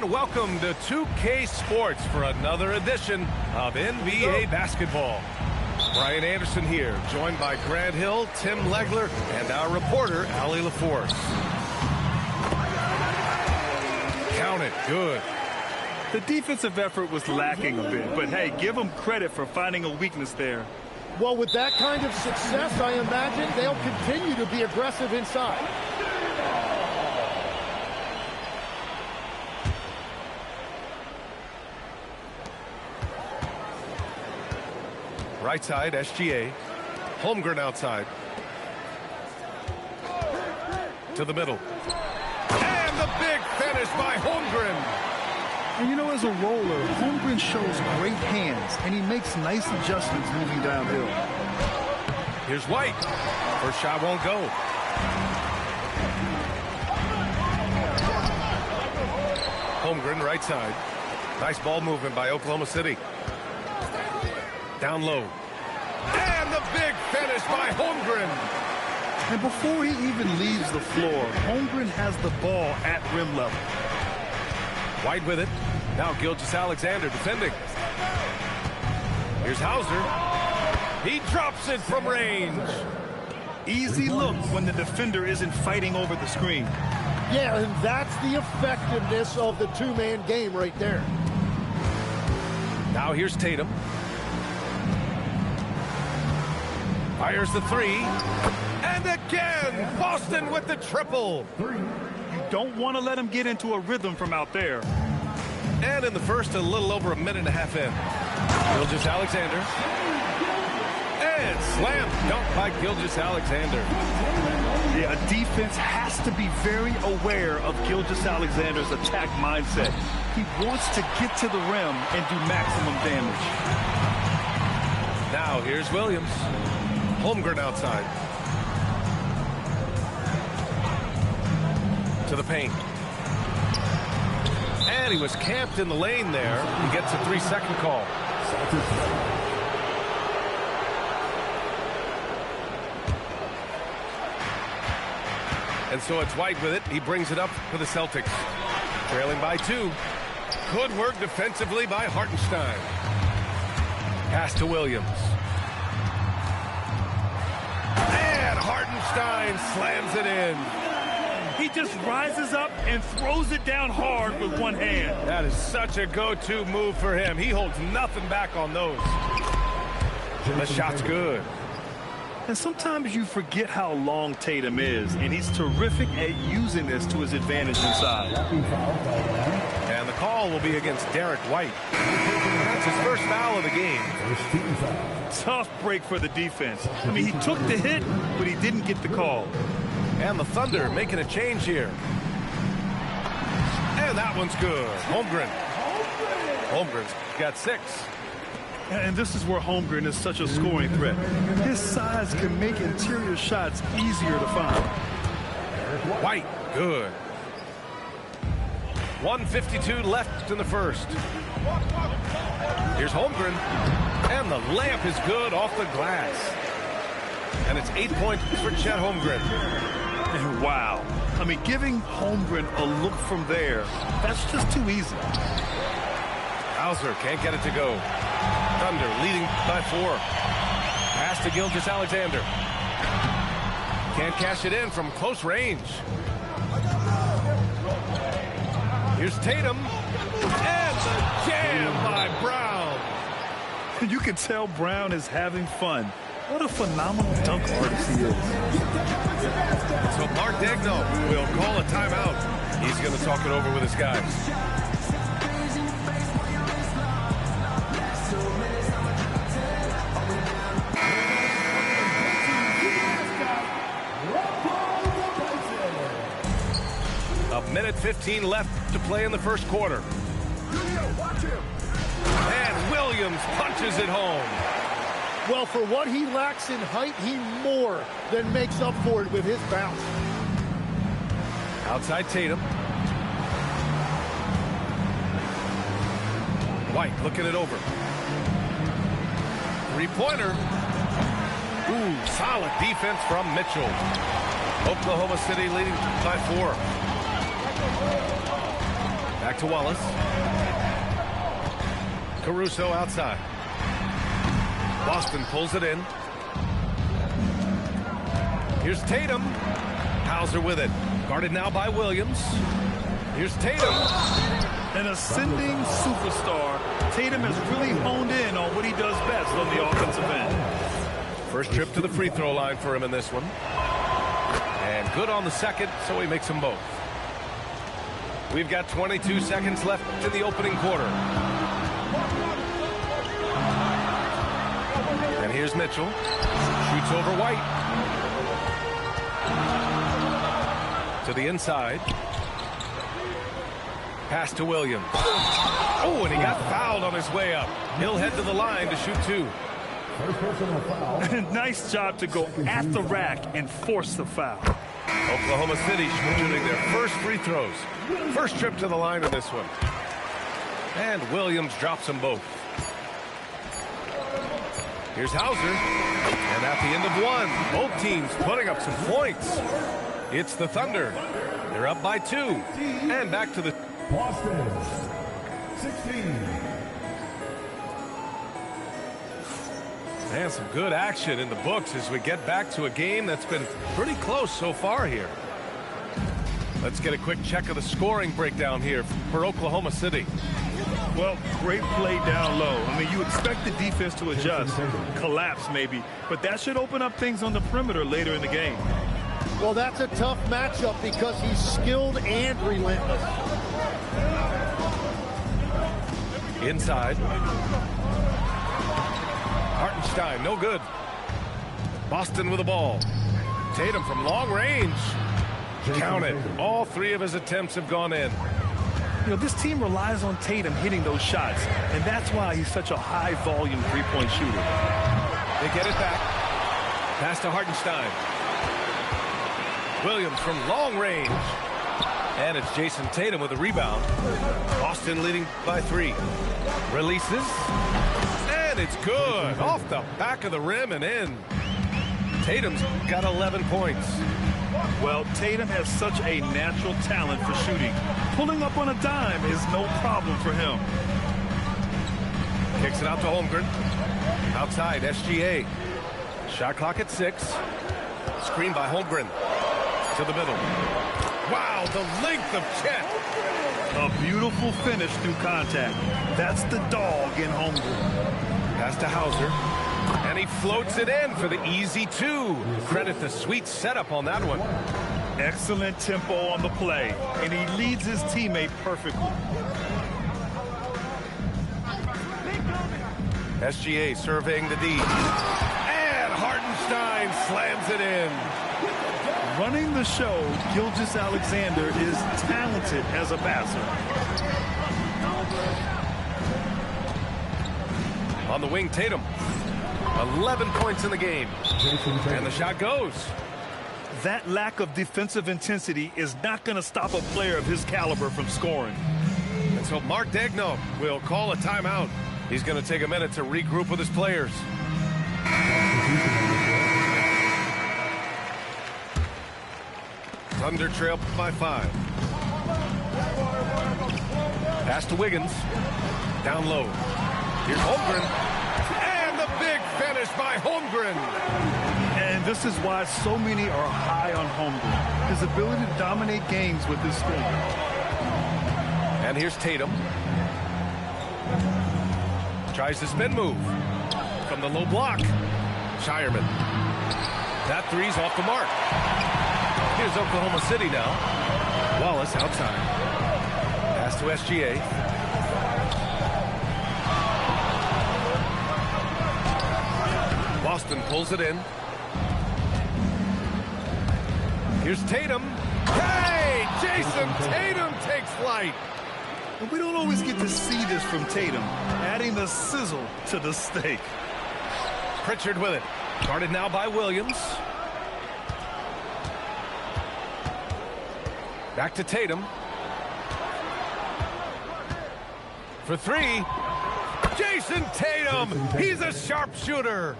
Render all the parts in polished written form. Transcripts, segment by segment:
And welcome to 2K Sports for another edition of NBA basketball. Brian Anderson here, joined by Grant Hill, Tim Legler, and our reporter, Allie LaForce. Count it, good. The defensive effort was lacking a bit, but hey, give them credit for finding a weakness there. Well, with that kind of success, I imagine they'll continue to be aggressive inside. Right side, SGA. Holmgren outside. To the middle. And the big finish by Holmgren. And you know, as a roller, Holmgren shows great hands, and he makes nice adjustments moving downhill. Here's White. First shot won't go. Holmgren right side. Nice ball movement by Oklahoma City. Down low. And the big finish by Holmgren. And before he even leaves the floor, Holmgren has the ball at rim level. White with it. Now Gilgeous-Alexander defending. Here's Hauser. He drops it from range. Easy look when the defender isn't fighting over the screen. Yeah, and that's the effectiveness of the two-man game right there. Now here's Tatum. Fires the three. And again, Boston with the triple. You don't want to let him get into a rhythm from out there. And in the first, a little over a minute and a half in. Gilgeous-Alexander. And slam dunk by Gilgeous-Alexander. Yeah, a defense has to be very aware of Gilgeous-Alexander's attack mindset. He wants to get to the rim and do maximum damage. Now here's Williams. Holmgren outside. To the paint. And he was camped in the lane there. He gets a 3-second call. And so it's White with it. He brings it up for the Celtics. Trailing by 2. Good work defensively by Hartenstein. Pass to Williams. And Hartenstein slams it in. He just rises up and throws it down hard with one hand. That is such a go-to move for him. He holds nothing back on those. The shot's good. And sometimes you forget how long Tatum is, and he's terrific at using this to his advantage inside. And the call will be against Derek White. That's his first foul of the game. Tough break for the defense. I mean, he took the hit, but he didn't get the call. And the Thunder making a change here. And that one's good. Holmgren. Holmgren's got 6. And this is where Holmgren is such a scoring threat. His size can make interior shots easier to find. White, good. 1:52 left in the first. Here's Holmgren. And the layup is good off the glass. And it's 8 points for Chet Holmgren. And wow. I mean, giving Holmgren a look from there, that's just too easy. Hauser can't get it to go. Thunder leading by 4. Pass to Gilgeous-Alexander. Can't cash it in from close range. Here's Tatum. And the jam by Brown. You can tell Brown is having fun. What a phenomenal dunk artist he is. So Mark Daigneault will call a timeout. He's going to talk it over with his guys. A minute 15 left to play in the first quarter. And Williams punches it home. Well, for what he lacks in height, he more than makes up for it with his bounce. Outside Tatum. White looking it over. Three-pointer. Ooh, solid defense from Mitchell. Oklahoma City leading by 4. Back to Wallace. Caruso outside. Boston pulls it in. Here's Tatum. Hauser with it. Guarded now by Williams. Here's Tatum. An ascending superstar. Tatum has really honed in on what he does best on the offensive end. First trip to the free throw line for him in this one. And good on the second, so he makes them both. We've got 22 seconds left in the opening quarter. And here's Mitchell. Shoots over White. To the inside. Pass to Williams. Oh, and he got fouled on his way up. He'll head to the line to shoot two. Nice job to go at the rack and force the foul. Oklahoma City shooting their first free throws. First trip to the line in this one. And Williams drops them both. Here's Hauser. And at the end of one, both teams putting up some points. It's the Thunder. They're up by 2. And back to the Boston, 16. And some good action in the books as we get back to a game that's been pretty close so far here. Let's get a quick check of the scoring breakdown here for Oklahoma City. Well, great play down low. I mean, you expect the defense to adjust, collapse maybe, but that should open up things on the perimeter later in the game. Well, that's a tough matchup because he's skilled and relentless. Inside. Hartenstein, no good. Boston with the ball. Tatum from long range. Count it. All 3 of his attempts have gone in. You know, this team relies on Tatum hitting those shots, and that's why he's such a high-volume three-point shooter. They get it back. Pass to Hartenstein. Williams from long range. And it's Jason Tatum with a rebound. Boston leading by 3. Releases. And it's good. Off the back of the rim and in. Tatum's got 11 points. Well, Tatum has such a natural talent for shooting. Pulling up on a dime is no problem for him. Kicks it out to Holmgren. Outside, SGA. Shot clock at 6. Screen by Holmgren. To the middle. Wow, the length of Chet. A beautiful finish through contact. That's the dog in Holmgren. Pass to Hauser. And he floats it in for the easy 2. Credit the sweet setup on that one. Excellent tempo on the play, and he leads his teammate perfectly. SGA surveying the D. And Hartenstein slams it in. Running the show, Gilgeous-Alexander is talented as a passer. On the wing, Tatum. 11 points in the game. And the shot goes. That lack of defensive intensity is not going to stop a player of his caliber from scoring. And so Mark Daigneault will call a timeout. He's going to take a minute to regroup with his players. Thunder trail by 5. Pass to Wiggins. Down low. Here's Holmgren. And the big finish by Holmgren. And this is why so many are high on Holmgren. His ability to dominate games with his swing. And here's Tatum. Tries the spin move. From the low block. Shireman. That 3's off the mark. Here's Oklahoma City now. Wallace outside. Pass to SGA. Boston pulls it in. Here's Tatum. Hey! Jason Tatum takes flight. And we don't always get to see this from Tatum, adding the sizzle to the steak. Pritchard with it. Guarded now by Williams. Back to Tatum. For 3. Jason Tatum. He's a sharpshooter.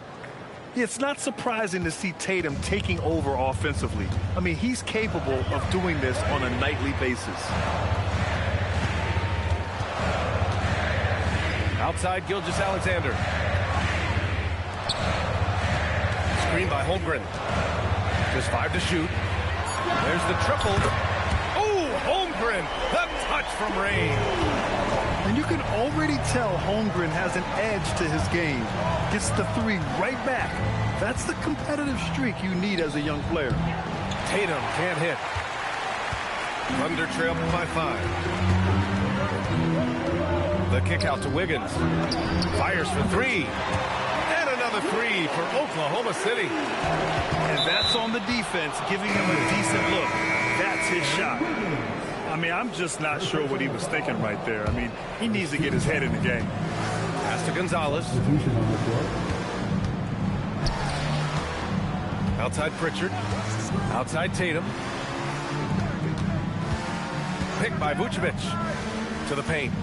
It's not surprising to see Tatum taking over offensively. I mean, he's capable of doing this on a nightly basis. Outside Gilgeous-Alexander. Screen by Holmgren. Just 5 to shoot. There's the triple. Oh, Holmgren, the touch from range. And you can already tell Holmgren has an edge to his game. Gets the three right back. That's the competitive streak you need as a young player. Tatum can't hit. Thunder trail by 5. The kick out to Wiggins. Fires for 3. And another 3 for Oklahoma City. And that's on the defense, giving him a decent look. That's his shot. I mean, I'm just not sure what he was thinking right there. I mean, he needs to get his head in the game. Pass to Gonzalez. Outside Pritchard. Outside Tatum. Pick by Vucevic. To the paint.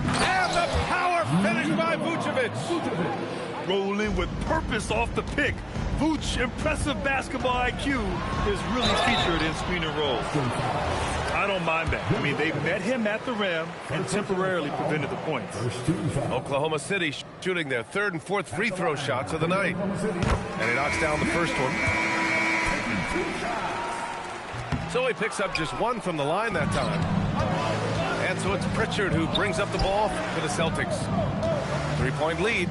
And the power finish by Vucevic. Rolling with purpose off the pick. Vooch, impressive basketball IQ, is really featured in screen and roll. I don't mind that. I mean, they met him at the rim and temporarily prevented the points. Oklahoma City shooting their 3rd and 4th free throw shots of the night. And he knocks down the first one. So he picks up just 1 from the line that time. And so it's Pritchard who brings up the ball for the Celtics. 3-point lead.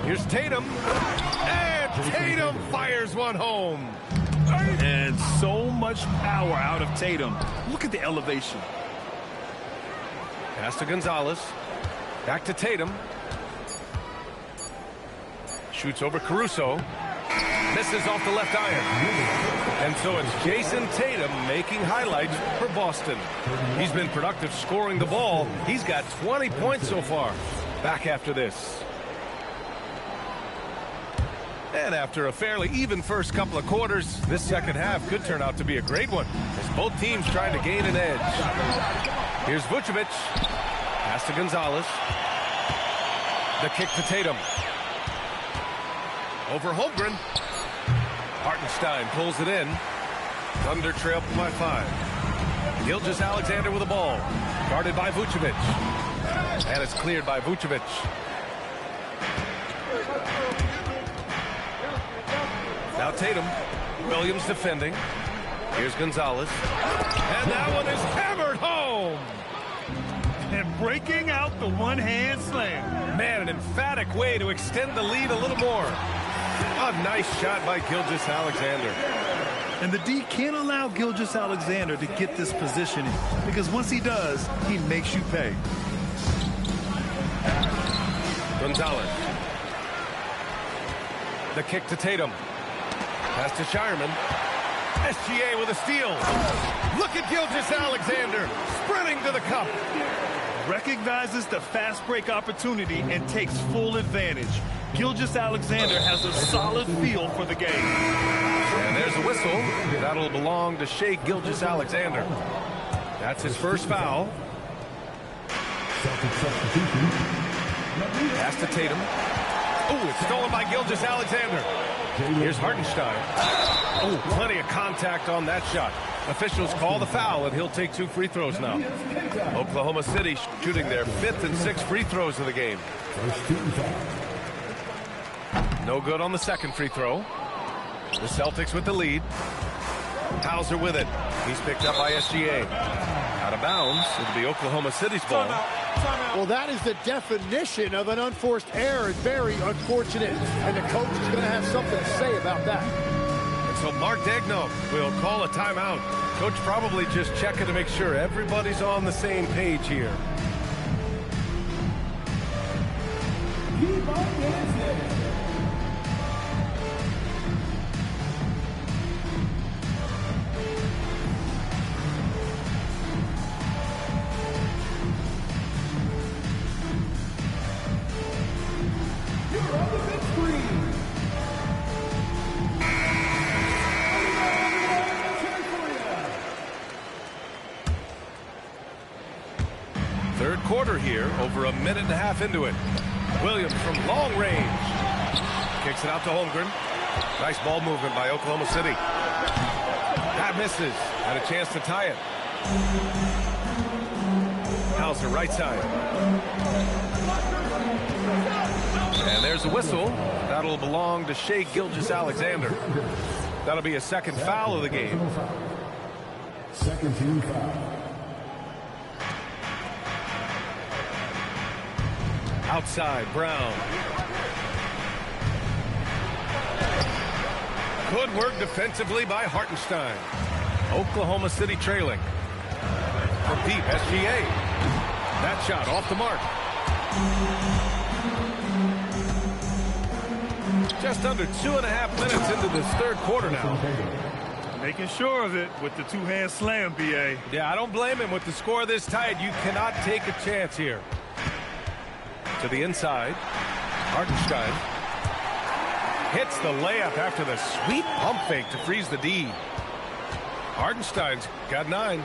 Here's Tatum. And Tatum fires one home. And so much power out of Tatum. Look at the elevation. Pass to Gonzalez. Back to Tatum. Shoots over Caruso. Misses off the left iron. And so it's Jason Tatum making highlights for Boston. He's been productive scoring the ball. He's got 20 points so far. Back after this. And after a fairly even first couple of quarters, this second half could turn out to be a great one as both teams trying to gain an edge. Here's Vucevic. Pass to Gonzalez. The kick to Tatum. Over Holmgren. Hartenstein pulls it in. Thunder trail by 5. Gilgeous-Alexander with the ball. Guarded by Vucevic. And it's cleared by Vucevic. Now Tatum. Williams defending. Here's Gonzalez. And that one is hammered home. And breaking out the one-hand slam. Man, an emphatic way to extend the lead a little more. A nice shot by Gilgeous-Alexander. And the D can't allow Gilgeous-Alexander to get this positioning, because once he does, he makes you pay. Gonzalez. The kick to Tatum. Pass to Shireman. SGA with a steal. Look at Gilgeous-Alexander sprinting to the cup. Recognizes the fast break opportunity and takes full advantage. Gilgeous-Alexander has a solid feel for the game. And there's a whistle. That'll belong to Shai Gilgeous-Alexander. That's his first foul. Pass to Tatum. Oh, it's stolen by Gilgeous-Alexander. Here's Hartenstein. Oh, plenty of contact on that shot. Officials call the foul, and he'll take 2 free throws now. Oklahoma City shooting their 5th and 6th free throws of the game. No good on the second free throw. The Celtics with the lead. Hauser with it. He's picked up by SGA. Out of bounds. It'll be Oklahoma City's ball. Well, that is the definition of an unforced error. Very unfortunate. And the coach is going to have something to say about that. And so Mark Daigneault will call a timeout. Coach probably just checking to make sure everybody's on the same page here. Third quarter here, over a minute and a half into it. Williams from long range. Kicks it out to Holmgren. Nice ball movement by Oklahoma City. That misses. Had a chance to tie it. Hauser, right side. And there's a whistle. That'll belong to Shai Gilgeous-Alexander. That'll be a second foul of the game. Second team foul. Outside, Brown. Good work defensively by Hartenstein. Oklahoma City trailing. From deep, SGA. That shot off the mark. Just under 2.5 minutes into this third quarter now. Making sure of it with the two-hand slam, B.A. Yeah, I don't blame him. With the score this tight, you cannot take a chance here. To the inside. Hartenstein hits the layup after the sweet pump fake to freeze the D. Hartenstein's got 9.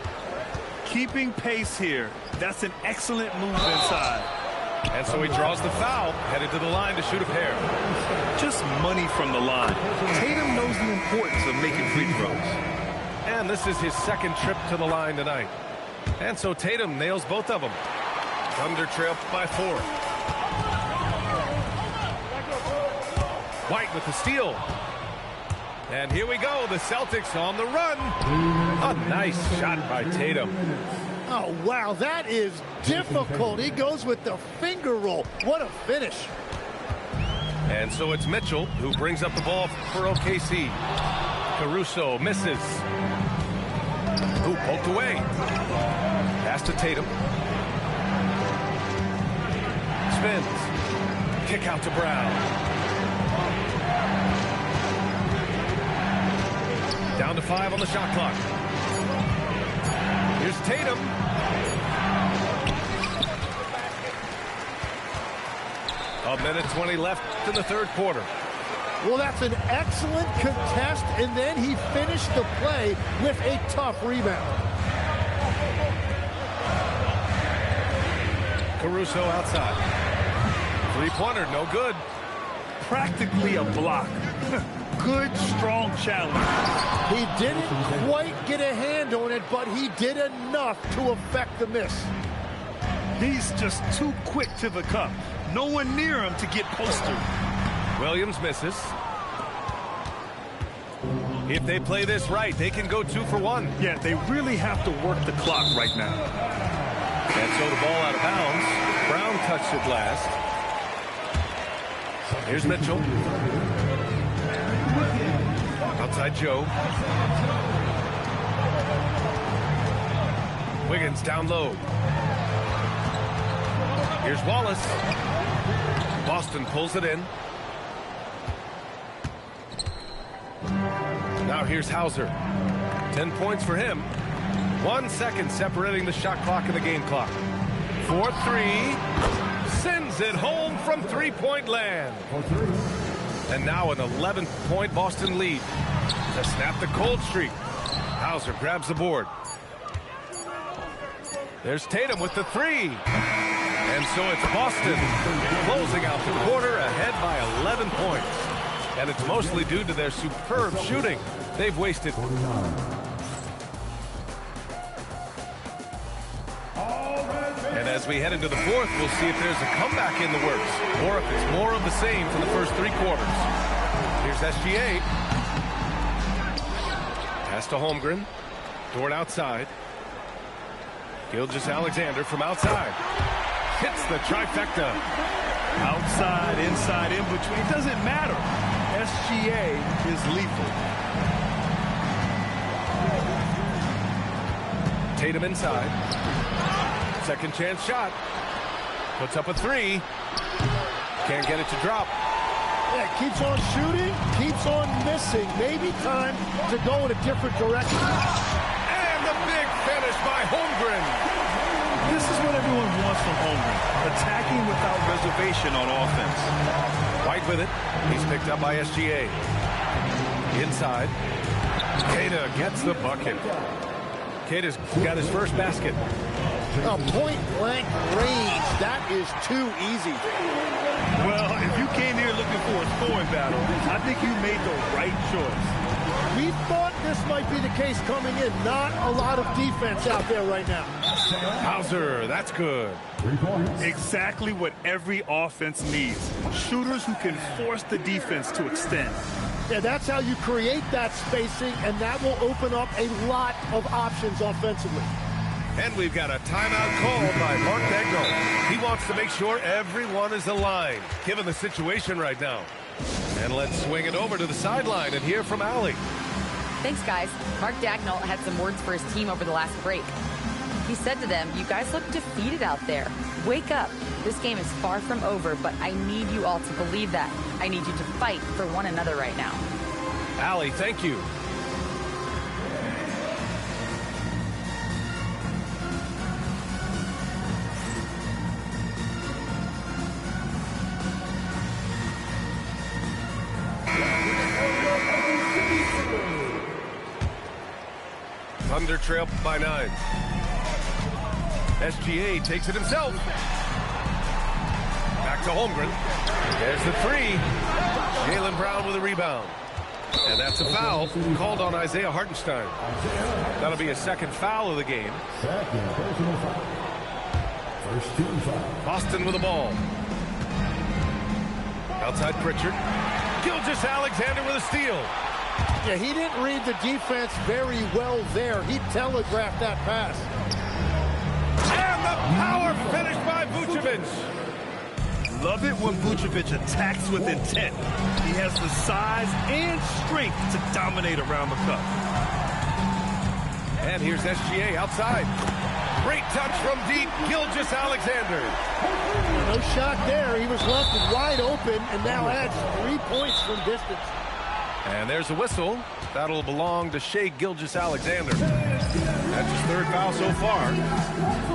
Keeping pace here. That's an excellent move inside. And so he draws the foul, headed to the line to shoot a pair. Just money from the line. Tatum knows the importance of making free throws. And this is his second trip to the line tonight. And so Tatum nails both of them. Thunder trail by 4. White with the steal. And here we go, the Celtics on the run. A nice shot by Tatum. Oh, wow, that is difficult. He goes with the finger roll. What a finish. And so it's Mitchell who brings up the ball for OKC. Caruso misses. Ooh, poked away. Pass to Tatum. Spins. Kick out to Brown. Down to 5 on the shot clock. Here's Tatum. A minute 20 left in the third quarter. Well, that's an excellent contest, and then he finished the play with a tough rebound. Caruso outside. Three-pointer, no good. Practically a block. Good, strong challenge. He didn't quite get a hand on it, but he did enough to affect the miss. He's just too quick to the cup. No one near him to get posted. Williams misses. If they play this right, they can go 2 for 1. Yeah, they really have to work the clock right now. And so the ball out of bounds. Brown touched it last. Here's Mitchell. Outside Joe. Wiggins down low. Here's Wallace. Boston pulls it in. Now here's Hauser. 10 points for him. 1 second separating the shot clock and the game clock. 4-3. Sends it home from three-point land. And now an 11-point Boston lead to snap the cold streak. Hauser grabs the board. There's Tatum with the 3. And so it's Boston closing out the quarter ahead by 11 points. And it's mostly due to their superb shooting. They've wasted. And as we head into the fourth, we'll see if there's a comeback in the works, or if it's more of the same for the first 3 quarters. Here's SGA. Pass to Holmgren. Dort outside. Gilgeous-Alexander from outside. Hits the trifecta. Outside, inside, in between. It doesn't matter. SGA is lethal. Tatum inside. Second chance shot. Puts up a 3. Can't get it to drop. Yeah, keeps on shooting, keeps on missing. Maybe time to go in a different direction. And the big finish by Holmgren. This is what everyone wants from Holmgren. Attacking without reservation on offense. White with it. He's picked up by SGA. Inside. Queta gets the bucket. Queta's got his first basket. A point-blank range. That is too easy. Well, if you came here looking for a scoring battle, I think you made the right choice. We thought this might be the case coming in. Not a lot of defense out there right now. Hauser, that's good. 3 points. Exactly what every offense needs. Shooters who can force the defense to extend. Yeah, that's how you create that spacing, and that will open up a lot of options offensively. And we've got a timeout called by Mark Daigneault. He wants to make sure everyone is aligned, given the situation right now. And let's swing it over to the sideline and hear from Allie. Thanks, guys. Mark Daigneault had some words for his team over the last break. He said to them, "You guys look defeated out there. Wake up. This game is far from over, but I need you all to believe that. I need you to fight for one another right now." Allie, thank you. Thunder trail by 9. SGA takes it himself. Back to Holmgren. There's the 3. Jaylen Brown with a rebound. And that's a foul called on Isaiah Hartenstein. That'll be a second foul of the game. Second personal foul. First team foul. Boston with the ball. Outside Pritchard. Gilgeous-Alexander with a steal. Yeah, he didn't read the defense very well there. He telegraphed that pass. And the power finish by Vucevic. Love it when Vucevic attacks with intent. He has the size and strength to dominate around the cup. And here's SGA outside. Great touch from deep, Gilgeous-Alexander. No shot there. He was left wide open and now adds 3 points from distance. And there's a whistle. That'll belong to Shai Gilgeous-Alexander. That's his 3rd foul so far.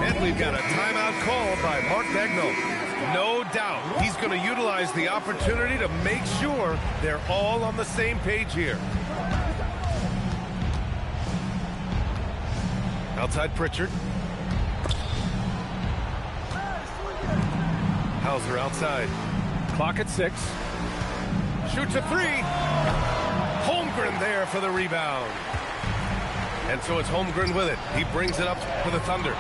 And we've got a timeout called by Mark Daigneault. No doubt he's going to utilize the opportunity to make sure they're all on the same page here. Outside Pritchard. Hauser outside. Clock at 6. Shoots a 3. Holmgren there for the rebound. And so it's Holmgren with it. He brings it up for the Thunder. A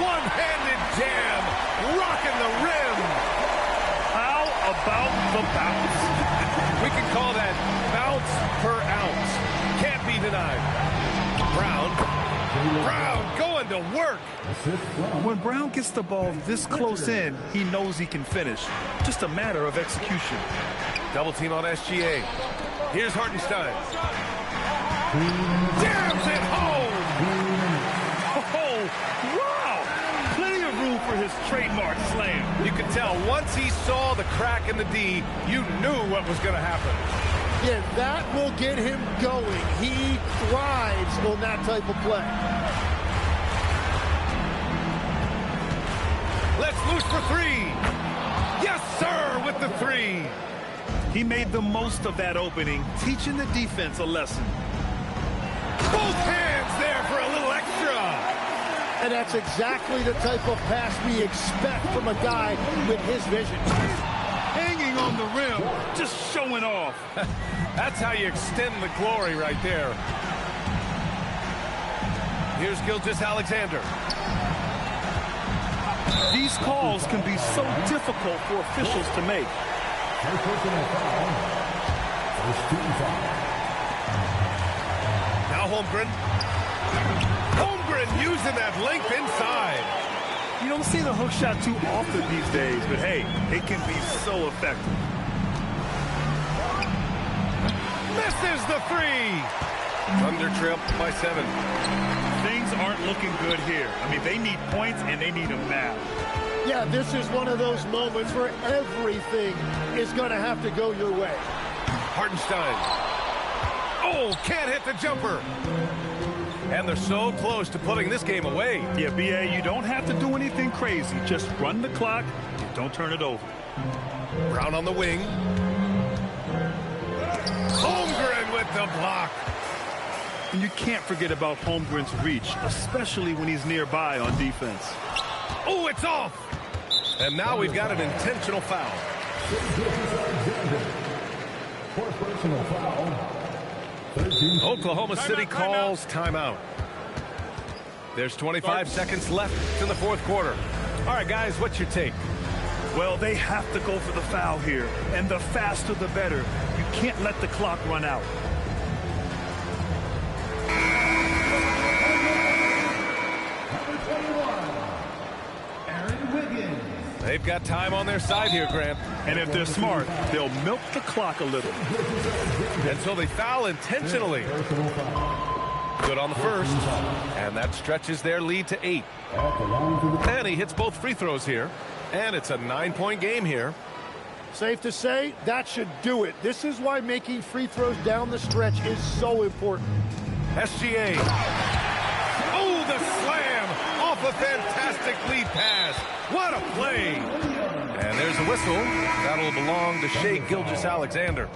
one-handed jam, rocking the rim. How about the bounce? We can call that bounce per ounce. Can't be denied. Brown going to work. When Brown gets the ball this close in, he knows he can finish. Just a matter of execution. Double team on SGA. Here's Hartenstein. Jams it home. Oh, wow. Plenty of room for his trademark slam. You could tell once he saw the crack in the D, you knew what was going to happen. Yeah, that will get him going. He thrives on that type of play. Let's loose for 3. Yes, sir, with the 3. He made the most of that opening, teaching the defense a lesson. Both hands there for a little extra. And that's exactly the type of pass we expect from a guy with his vision. Hanging on the rim, just showing off. That's how you extend the glory right there. Here's Gilgeous-Alexander. These calls can be so difficult for officials to make. First personal foul. First team foul. Now Holmgren. Holmgren using that length inside. You don't see the hook shot too often these days, but hey, it can be so effective. Misses the 3. Thunder trail by 7. Things aren't looking good here. I mean, they need points and they need them now. Yeah, this is one of those moments where everything is going to have to go your way. Hartenstein. Oh, can't hit the jumper. And they're so close to putting this game away. Yeah, B.A., you don't have to do anything crazy. Just run the clock and don't turn it over. Brown on the wing. Holmgren with the block. And you can't forget about Holmgren's reach, especially when he's nearby on defense. Oh, it's off. And now we've got an intentional foul. Fourth personal foul. 13. Oklahoma City calls timeout. There's 25 seconds left in the fourth quarter. All right, guys, what's your take? Well, they have to go for the foul here, and the faster the better. You can't let the clock run out. They've got time on their side here, Grant. And if they're smart, they'll milk the clock a little. And so they foul intentionally. Good on the first. And that stretches their lead to 8. And he hits both free throws here. And it's a 9-point game here. Safe to say, that should do it. This is why making free throws down the stretch is so important. SGA. Oh, the slam off a fantastic lead pass. What a play. And there's a whistle. That'll belong to Shai Gilgeous-Alexander.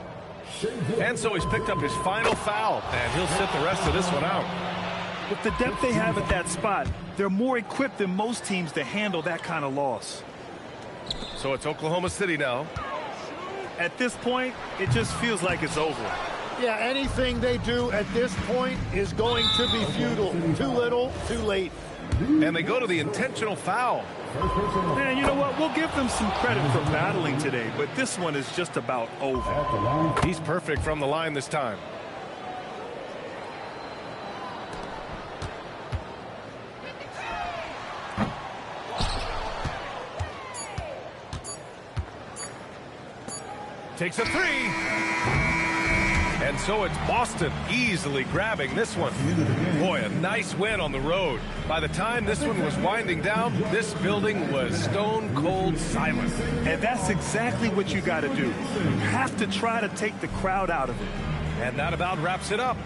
And so he's picked up his final foul, and he'll sit the rest of this one out. With the depth they have at that spot, they're more equipped than most teams to handle that kind of loss. So it's Oklahoma City now. At this point, it just feels like it's over. Yeah, anything they do at this point is going to be futile. Too little, too late. And they go to the intentional foul. Man, you know what? We'll give them some credit for battling today, but this one is just about over. He's perfect from the line this time. Takes a three. And so it's Boston easily grabbing this one. Boy, a nice win on the road. By the time this one was winding down, this building was stone cold silent. And that's exactly what you got to do. You have to try to take the crowd out of it. And that about wraps it up.